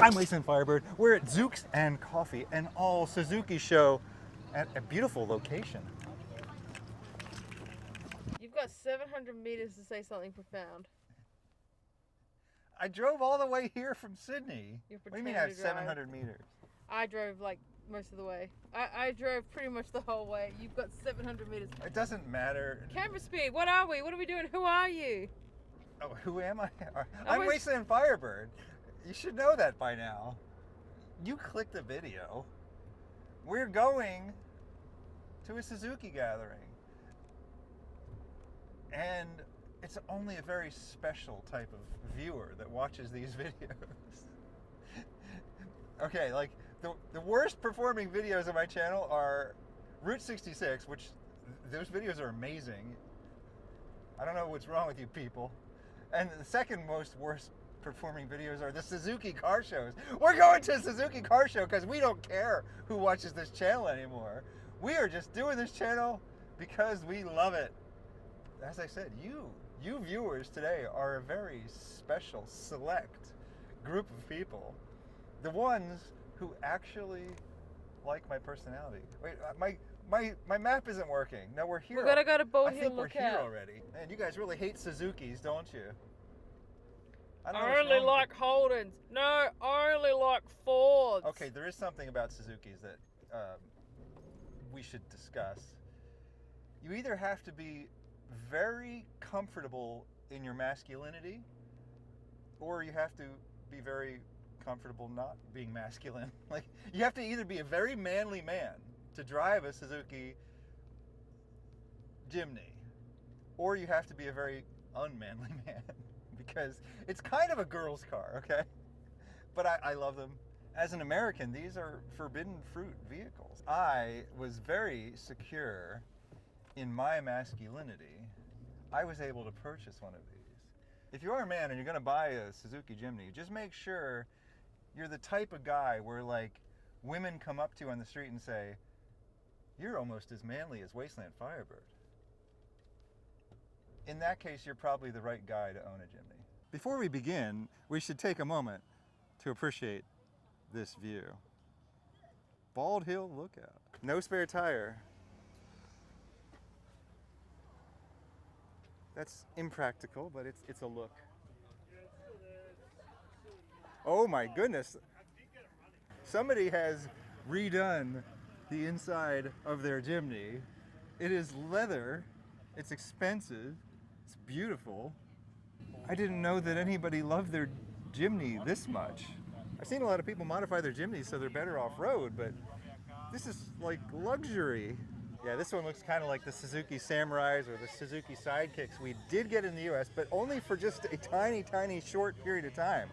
I'm Wasteland Firebird. We're at Zooks and Coffee, an all Suzuki show at a beautiful location. You've got 700 meters to say something profound. I drove all the way here from Sydney. What do you mean I have pretending to drive. 700 meters? I drove like most of the way. I drove pretty much the whole way. You've got 700 meters. It doesn't matter. Camera speed, what are we? What are we doing? Who are you? Oh, who am I? I'm Wasteland Firebird. You should know that by now. You clicked the video. We're going to a Suzuki gathering. And it's only a very special type of viewer that watches these videos. Okay, like the worst performing videos on my channel are Route 66, which those videos are amazing. I don't know what's wrong with you people. And the second most worst performing videos are the Suzuki car shows. We're going to a Suzuki car show because we don't care who watches this channel anymore. We are just doing this channel because we love it. As I said, you viewers today are a very special, select group of people. The ones who actually like my personality. Wait, my map isn't working. No, we're here. We're gonna go to Bald I Hill think we're Lookout. here already. Man, you guys really hate Suzukis, don't you? I only like Holdens. No, I only like Fords. Okay, there is something about Suzukis that we should discuss. You either have to be very comfortable in your masculinity, or you have to be very comfortable not being masculine. Like, you have to either be a very manly man to drive a Suzuki Jimny, or you have to be a very unmanly man because it's kind of a girl's car, okay? But I love them. As an American, these are forbidden fruit vehicles. I was very secure in my masculinity. I was able to purchase one of these. If you are a man and you're gonna buy a Suzuki Jimny, just make sure you're the type of guy where, like, women come up to you on the street and say, "You're almost as manly as Wasteland Firebird." In that case, you're probably the right guy to own a Jimny. Before we begin, we should take a moment to appreciate this view. Bald Hill Lookout. No spare tire. That's impractical, but it's a look. Oh my goodness. Somebody has redone the inside of their Jimny. It is leather. It's expensive. It's beautiful. I didn't know that anybody loved their Jimny this much. I've seen a lot of people modify their Jimnys so they're better off-road, but this is like luxury. Yeah, this one looks kind of like the Suzuki Samurais or the Suzuki Sidekicks we did get in the US, but only for just a tiny, tiny short period of time.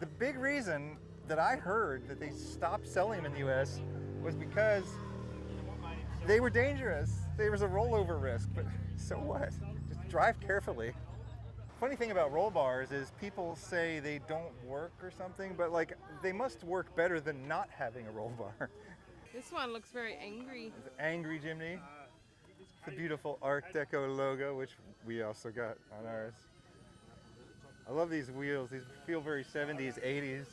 The big reason that I heard that they stopped selling them in the US was because they were dangerous. There was a rollover risk, but so what? Just drive carefully. Funny thing about roll bars is people say they don't work or something, but like they must work better than not having a roll bar. This one looks very angry. It's an angry Jimny. The beautiful Art Deco logo, which we also got on ours. I love these wheels. These feel very 70s, 80s.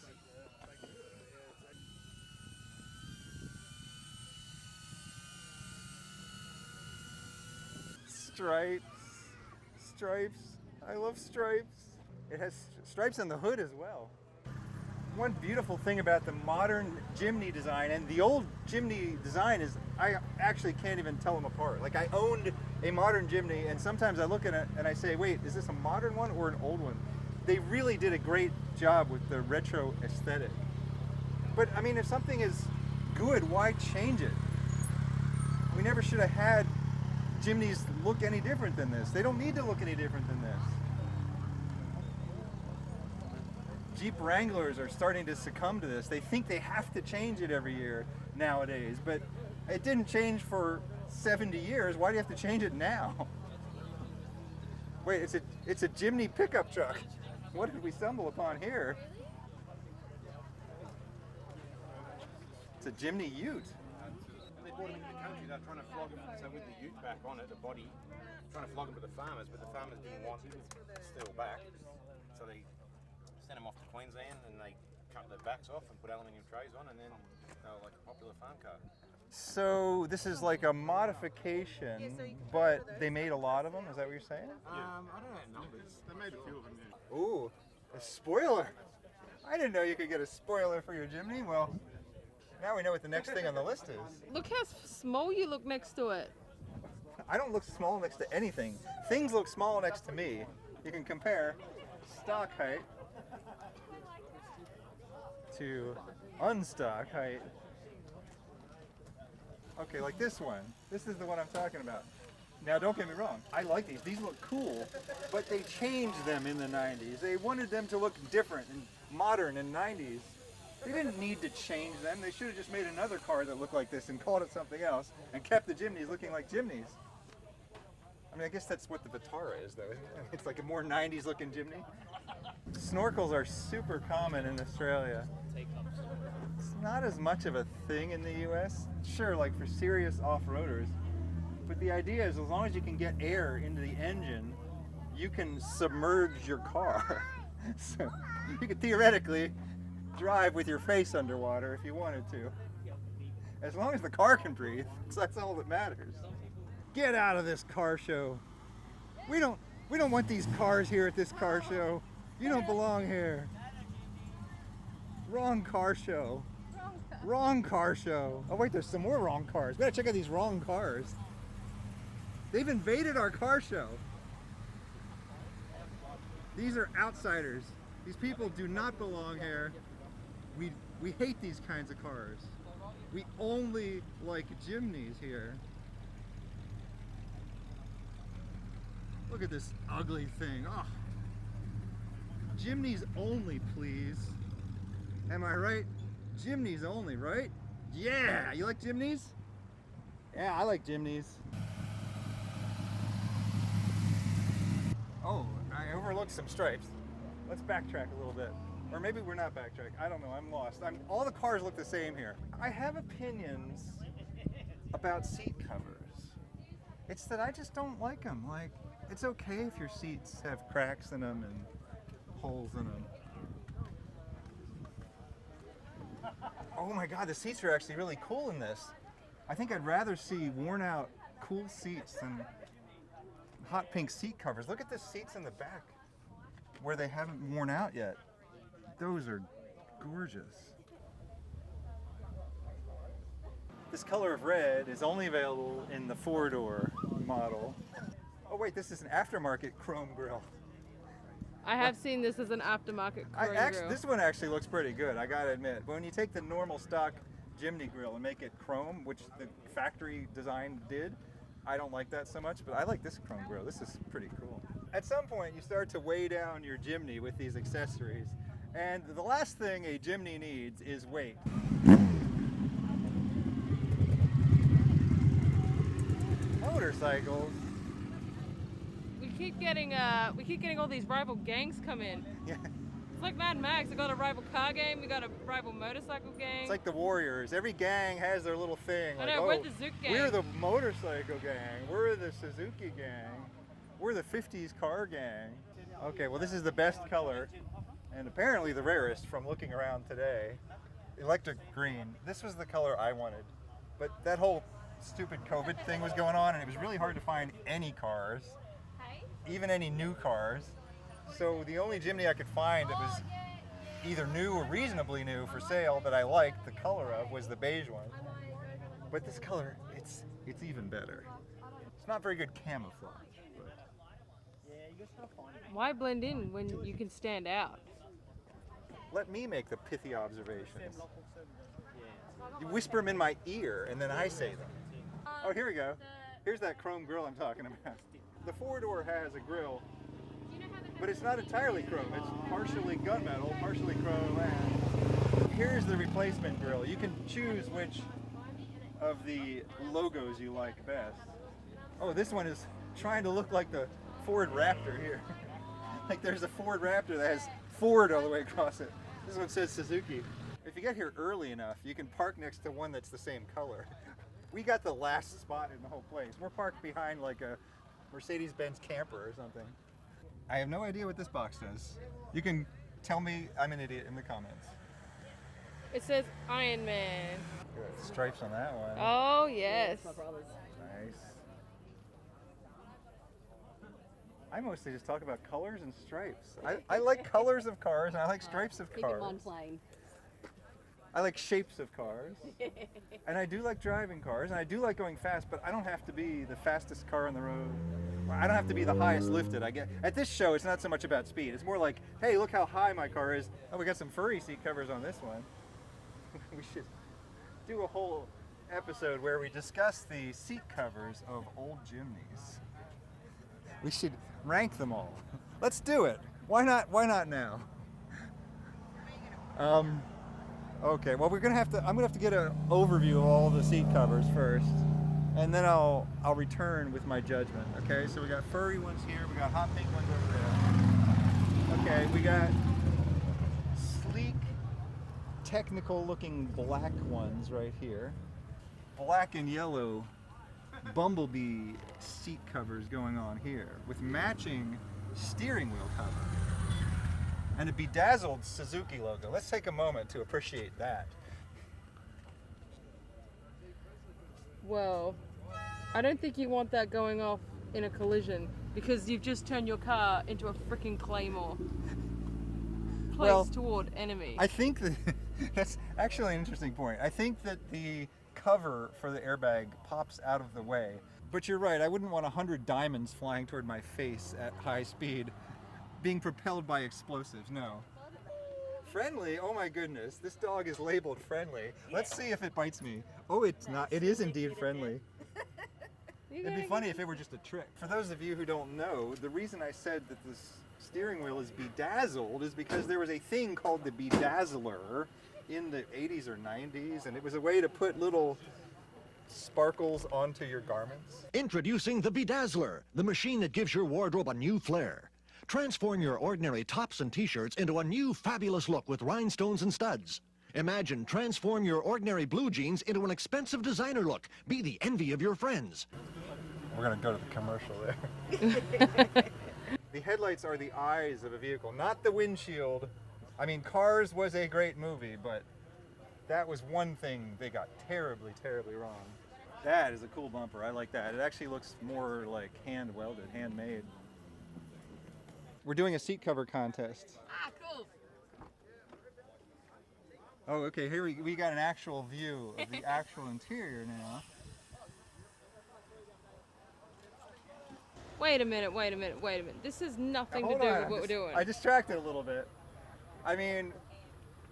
Stripes. I love stripes. It has stripes on the hood as well. One beautiful thing about the modern Jimny design and the old Jimny design is I actually can't even tell them apart. Like, I owned a modern Jimny and sometimes I look at it and I say, wait, is this a modern one or an old one? They really did a great job with the retro aesthetic. But I mean, if something is good, why change it? We never should have had Jimnys look any different than this. They don't need to look any different than this. Jeep Wranglers are starting to succumb to this. They think they have to change it every year nowadays, but it didn't change for 70 years. Why do you have to change it now? Wait, it's a Jimny pickup truck. What did we stumble upon here? It's a Jimny Ute. They brought them into the country, they're trying to flog them, so with the ute back on it, the body, trying to flog them to the farmers, but the farmers didn't want steel back, so they sent them off to Queensland and they cut the backs off and put aluminium trays on, and then they were like a popular farm car. So this is like a modification, but they made a lot of them. Is that what you're saying? I don't know numbers. They made a few of them. Yeah. Ooh, a spoiler. I didn't know you could get a spoiler for your Jimny. Well, now we know what the next thing on the list is. Look how small you look next to it. I don't look small next to anything. Things look small next to me. You can compare stock height to unstock height. Okay, like this one. This is the one I'm talking about. Now, don't get me wrong. I like these. These look cool, but they changed them in the 90s. They wanted them to look different and modern in the 90s. They didn't need to change them. They should have just made another car that looked like this and called it something else and kept the Jimnys looking like Jimnys. I mean, I guess that's what the Vitara is, though, isn't it? It's like a more 90s looking Jimny. Snorkels are super common in Australia. It's not as much of a thing in the US. Sure, like for serious off-roaders. But the idea is, as long as you can get air into the engine, you can submerge your car. So you could theoretically drive with your face underwater if you wanted to. As long as the car can breathe, so that's all that matters. Get out of this car show. We don't want these cars here at this car show. You don't belong here. Wrong car show. Wrong car show. Oh wait, there's some more wrong cars. We gotta check out these wrong cars. They've invaded our car show. These are outsiders. These people do not belong here. We hate these kinds of cars. We only like Jimnys here. Look at this ugly thing. Oh. Jimnys only, please. Am I right? Jimnys only, right? Yeah! You like Jimnys? Yeah, I like Jimnys. Oh, I overlooked some stripes. Let's backtrack a little bit. Or maybe we're not backtracking. I don't know, I'm lost. All the cars look the same here. I have opinions about seat covers. It's that I just don't like them. Like, it's okay if your seats have cracks in them and holes in them. Oh my God, the seats are actually really cool in this. I think I'd rather see worn out, cool seats than hot pink seat covers. Look at the seats in the back where they haven't worn out yet. Those are gorgeous. This color of red is only available in the 4-door model. Oh wait, this is an aftermarket chrome grille. I have seen this as an aftermarket chrome grill. This one actually looks pretty good, I gotta admit. But when you take the normal stock Jimny grill and make it chrome, which the factory design did, I don't like that so much, but I like this chrome grill. This is pretty cool. At some point, you start to weigh down your Jimny with these accessories. And the last thing a Jimny needs is weight. Motorcycles. We keep getting all these rival gangs come in. Yeah. It's like Mad Max. We got a rival car gang. We got a rival motorcycle gang. It's like the Warriors. Every gang has their little thing. I Like, know, oh, we're the Zook gang. we're the motorcycle gang. We're the Suzuki gang. We're the 50s car gang. Okay, well this is the best color, and apparently the rarest from looking around today. Electric green. This was the color I wanted. But that whole stupid COVID thing was going on, and it was really hard to find any cars, even any new cars. So the only Jimny I could find that was either new or reasonably new for sale that I liked the color of was the beige one. But this color, it's even better. It's not very good camouflage. Why blend in when you can stand out? Let me make the pithy observations. You whisper them in my ear and then I say them. Oh, here we go. Here's that chrome grille I'm talking about. The 4-door has a grille, but it's not entirely chrome. It's partially gunmetal, partially chrome, and here's the replacement grille. You can choose which of the logos you like best. Oh, this one is trying to look like the Ford Raptor here. Like there's a Ford Raptor that has Ford all the way across it. This one says Suzuki. If you get here early enough, you can park next to one that's the same color. We got the last spot in the whole place. We're parked behind like a Mercedes-Benz camper or something. I have no idea what this box does. You can tell me I'm an idiot in the comments. It says Iron Man. Good. Stripes on that one. Oh, yes. Nice. I mostly just talk about colors and stripes. I like colors of cars and I like stripes of Keep cars. him on plane. I like shapes of cars. And I do like driving cars and I do like going fast, but I don't have to be the fastest car on the road. I don't have to be the highest lifted. I get at this show it's not so much about speed. It's more like, hey, look how high my car is. Oh, we got some furry seat covers on this one. We should do a whole episode where we discuss the seat covers of old Jimnys. We should rank them all. Let's do it. Why not now? Okay, well I'm gonna have to get an overview of all the seat covers first, and then I'll return with my judgment. Okay, so we got furry ones here, we got hot pink ones over there. Okay, we got sleek, technical looking black ones right here. Black and yellow bumblebee seat covers going on here with matching steering wheel cover and a bedazzled Suzuki logo. Let's take a moment to appreciate that. Well, I don't think you want that going off in a collision because you've just turned your car into a freaking claymore placed toward enemy. I think that that's actually an interesting point. I think that the cover for the airbag pops out of the way. But you're right, I wouldn't want 100 diamonds flying toward my face at high speed, being propelled by explosives, no. Friendly, oh my goodness, this dog is labeled friendly. Let's see if it bites me. Oh, it's not, it is indeed friendly. It'd be funny if it were just a trick. For those of you who don't know, the reason I said that this steering wheel is bedazzled is because there was a thing called the bedazzler in the 80s or 90s, and it was a way to put little sparkles onto your garments. Introducing the Bedazzler, the machine that gives your wardrobe a new flair. Transform your ordinary tops and t-shirts into a new fabulous look with rhinestones and studs. Imagine transform your ordinary blue jeans into an expensive designer look. Be the envy of your friends. We're gonna go to the commercial there. The headlights are the eyes of a vehicle, not the windshield. I mean, Cars was a great movie, but that was one thing they got terribly, terribly wrong. That is a cool bumper. I like that. It actually looks more like hand welded, handmade. We're doing a seat cover contest. Ah, cool. Oh, okay. Here we got an actual view of the actual interior now. Wait a minute. This has nothing to do with what we're doing. I distracted a little bit. I mean,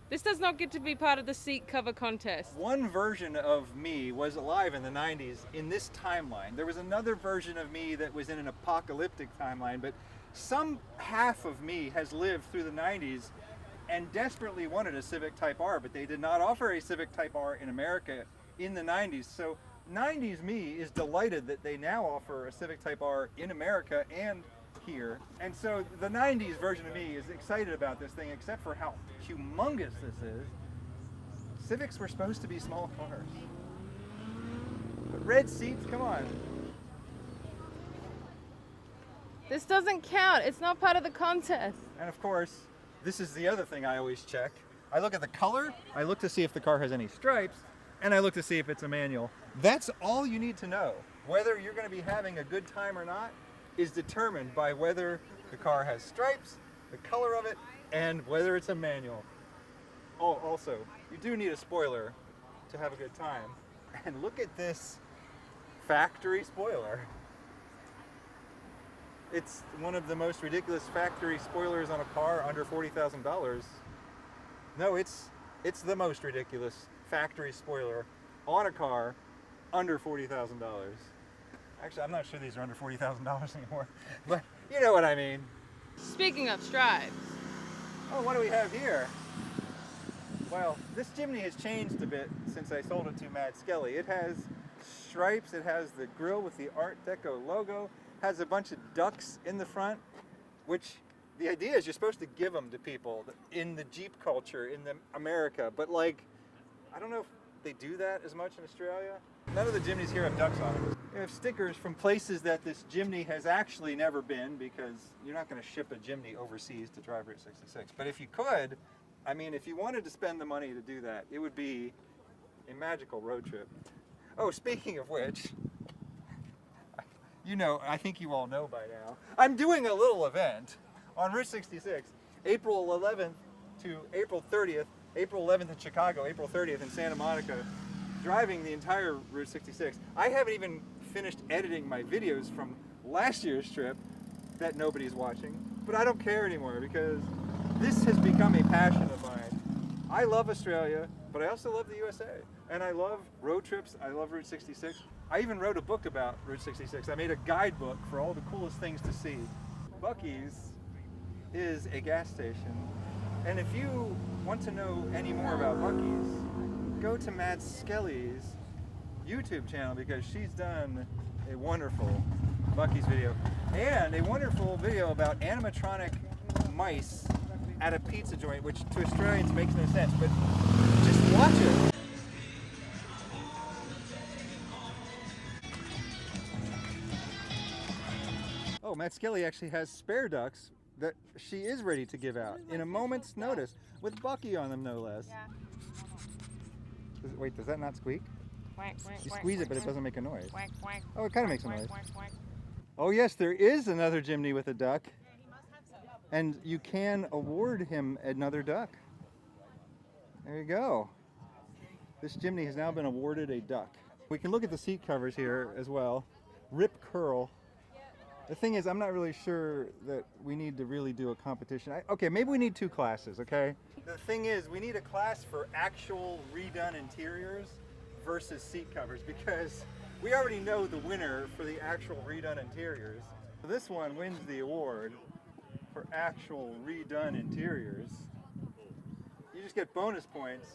This does not get to be part of the seat cover contest. one version of me was alive in the 90s in this timeline. There was another version of me that was in an apocalyptic timeline, but some half of me has lived through the 90s and desperately wanted a Civic Type R, but they did not offer a Civic Type R in America in the 90s. So 90s me is delighted that they now offer a Civic Type R in America and here. And so the 90s version of me is excited about this thing, except for how humongous this is. Civics were supposed to be small cars. But red seats, come on. This doesn't count. It's not part of the contest. And of course, this is the other thing I always check. I look at the color, I look to see if the car has any stripes, and I look to see if it's a manual. That's all you need to know. Whether you're going to be having a good time or not is determined by whether the car has stripes, the color of it, and whether it's a manual. Oh, also, you do need a spoiler to have a good time. And look at this factory spoiler. It's one of the most ridiculous factory spoilers on a car under $40,000. No, it's the most ridiculous factory spoiler on a car under $40,000. Actually, I'm not sure these are under $40,000 anymore, but you know what I mean. Speaking of stripes. Oh, what do we have here? Well, this Jimny has changed a bit since I sold it to Matt Skelly. It has stripes, it has the grille with the Art Deco logo, has a bunch of ducks in the front, which the idea is you're supposed to give them to people in the Jeep culture in America, but like, I don't know if they do that as much in Australia. None of the Jimnys here have ducks on them. You have stickers from places that this Jimny has actually never been, because you're not going to ship a Jimny overseas to drive Route 66. But if you could, I mean, if you wanted to spend the money to do that, it would be a magical road trip. Oh, speaking of which, you know, I think you all know by now, I'm doing a little event on Route 66, April 11th to April 30th, April 11th in Chicago, April 30th in Santa Monica, driving the entire Route 66. I haven't even finished editing my videos from last year's trip that nobody's watching, but I don't care anymore because this has become a passion of mine. I love Australia, but I also love the USA. And I love road trips, I love Route 66. I even wrote a book about Route 66. I made a guidebook for all the coolest things to see. Buc-ee's is a gas station. And if you want to know any more about Buc-ee's, go to Matt Skelly's YouTube channel because she's done a wonderful Buc-ee's video and a wonderful video about animatronic mice at a pizza joint, which to Australians makes no sense, but just watch it. Oh, Matt Skelly actually has spare ducks that she is ready to give out in a moment's notice with Buc-ee on them, no less. Yeah. Wait, does that not squeak? Quack, quack, You quack, squeeze it, quack, but it doesn't make a noise. quack, quack, Oh, it kind of makes a quack, noise. quack, quack. Oh yes, there is another Jimny with a duck. And you can award him another duck. There you go. This Jimny has now been awarded a duck. We can look at the seat covers here as well. Rip curl. The thing is, I'm not really sure that we need to really do a competition. Okay, maybe we need two classes, okay? The thing is, we need a class for actual redone interiors versus seat covers because we already know the winner for the actual redone interiors. This one wins the award for actual redone interiors. You just get bonus points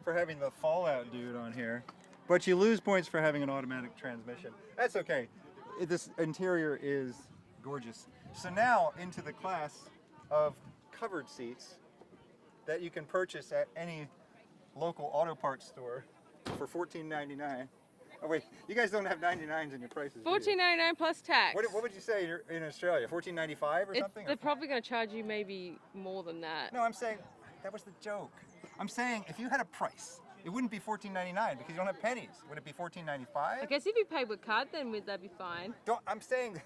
for having the Fallout dude on here, but you lose points for having an automatic transmission. That's okay. This interior is gorgeous. So now into the class of covered seats that you can purchase at any local auto parts store for $14.99. Oh wait, you guys don't have 99s in your prices. do you? $14.99 plus tax. What would you say you're in Australia? $14.95 or something? They're probably going to charge you maybe more than that. No, I'm saying that was the joke. I'm saying if you had a price, it wouldn't be $14.99 because you don't have pennies. Would it be $14.95? I guess if you pay with card, then that'd be fine. I'm saying.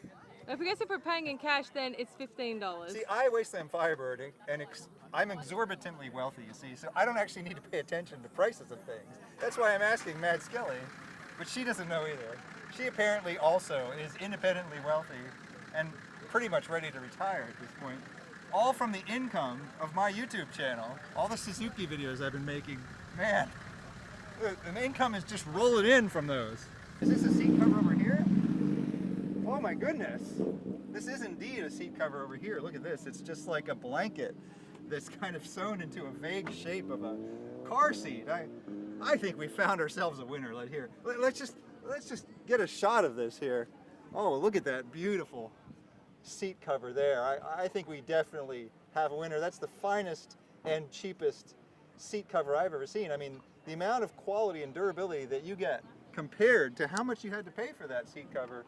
If I guess if we're paying in cash, then it's $15. See, I wasteland Firebird, and I'm exorbitantly wealthy, you see, so I don't actually need to pay attention to prices of things. That's why I'm asking Mad Skelly, but she doesn't know either. She apparently also is independently wealthy and pretty much ready to retire at this point. All from the income of my YouTube channel, all the Suzuki videos I've been making. Man, the income is just rolling in from those. Is this a seat cover over here? Oh my goodness. This is indeed a seat cover over here. Look at this. It's just like a blanket that's kind of sewn into a vague shape of a car seat. I think we found ourselves a winner right here. Let's just get a shot of this here. Oh, look at that beautiful seat cover there. I think we definitely have a winner. That's the finest and cheapest seat cover I've ever seen. I mean, the amount of quality and durability that you get compared to how much you had to pay for that seat cover.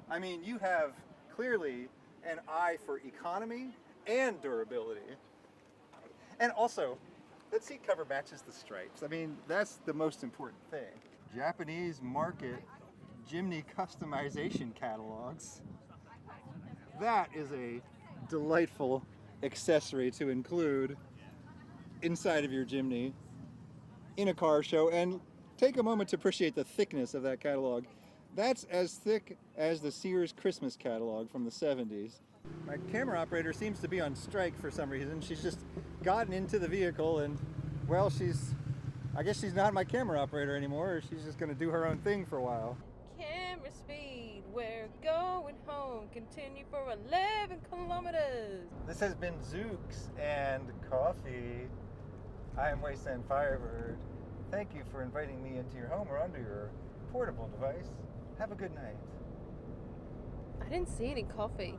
I mean, you have clearly an eye for economy and durability. And also, that seat cover matches the stripes. I mean, that's the most important thing. Japanese market Jimny customization catalogs. That is a delightful accessory to include inside of your Jimny in a car show, and take a moment to appreciate the thickness of that catalog. That's as thick as the Sears Christmas catalog from the 70s. My camera operator seems to be on strike for some reason. She's just gotten into the vehicle and, well, I guess she's not my camera operator anymore. She's just gonna do her own thing for a while. Camera speed, we're going home. Continue for 11 kilometers. This has been Zooks and Coffee. I am Wasteland Firebird. Thank you for inviting me into your home or onto your portable device. Have a good night. I didn't see any coffee.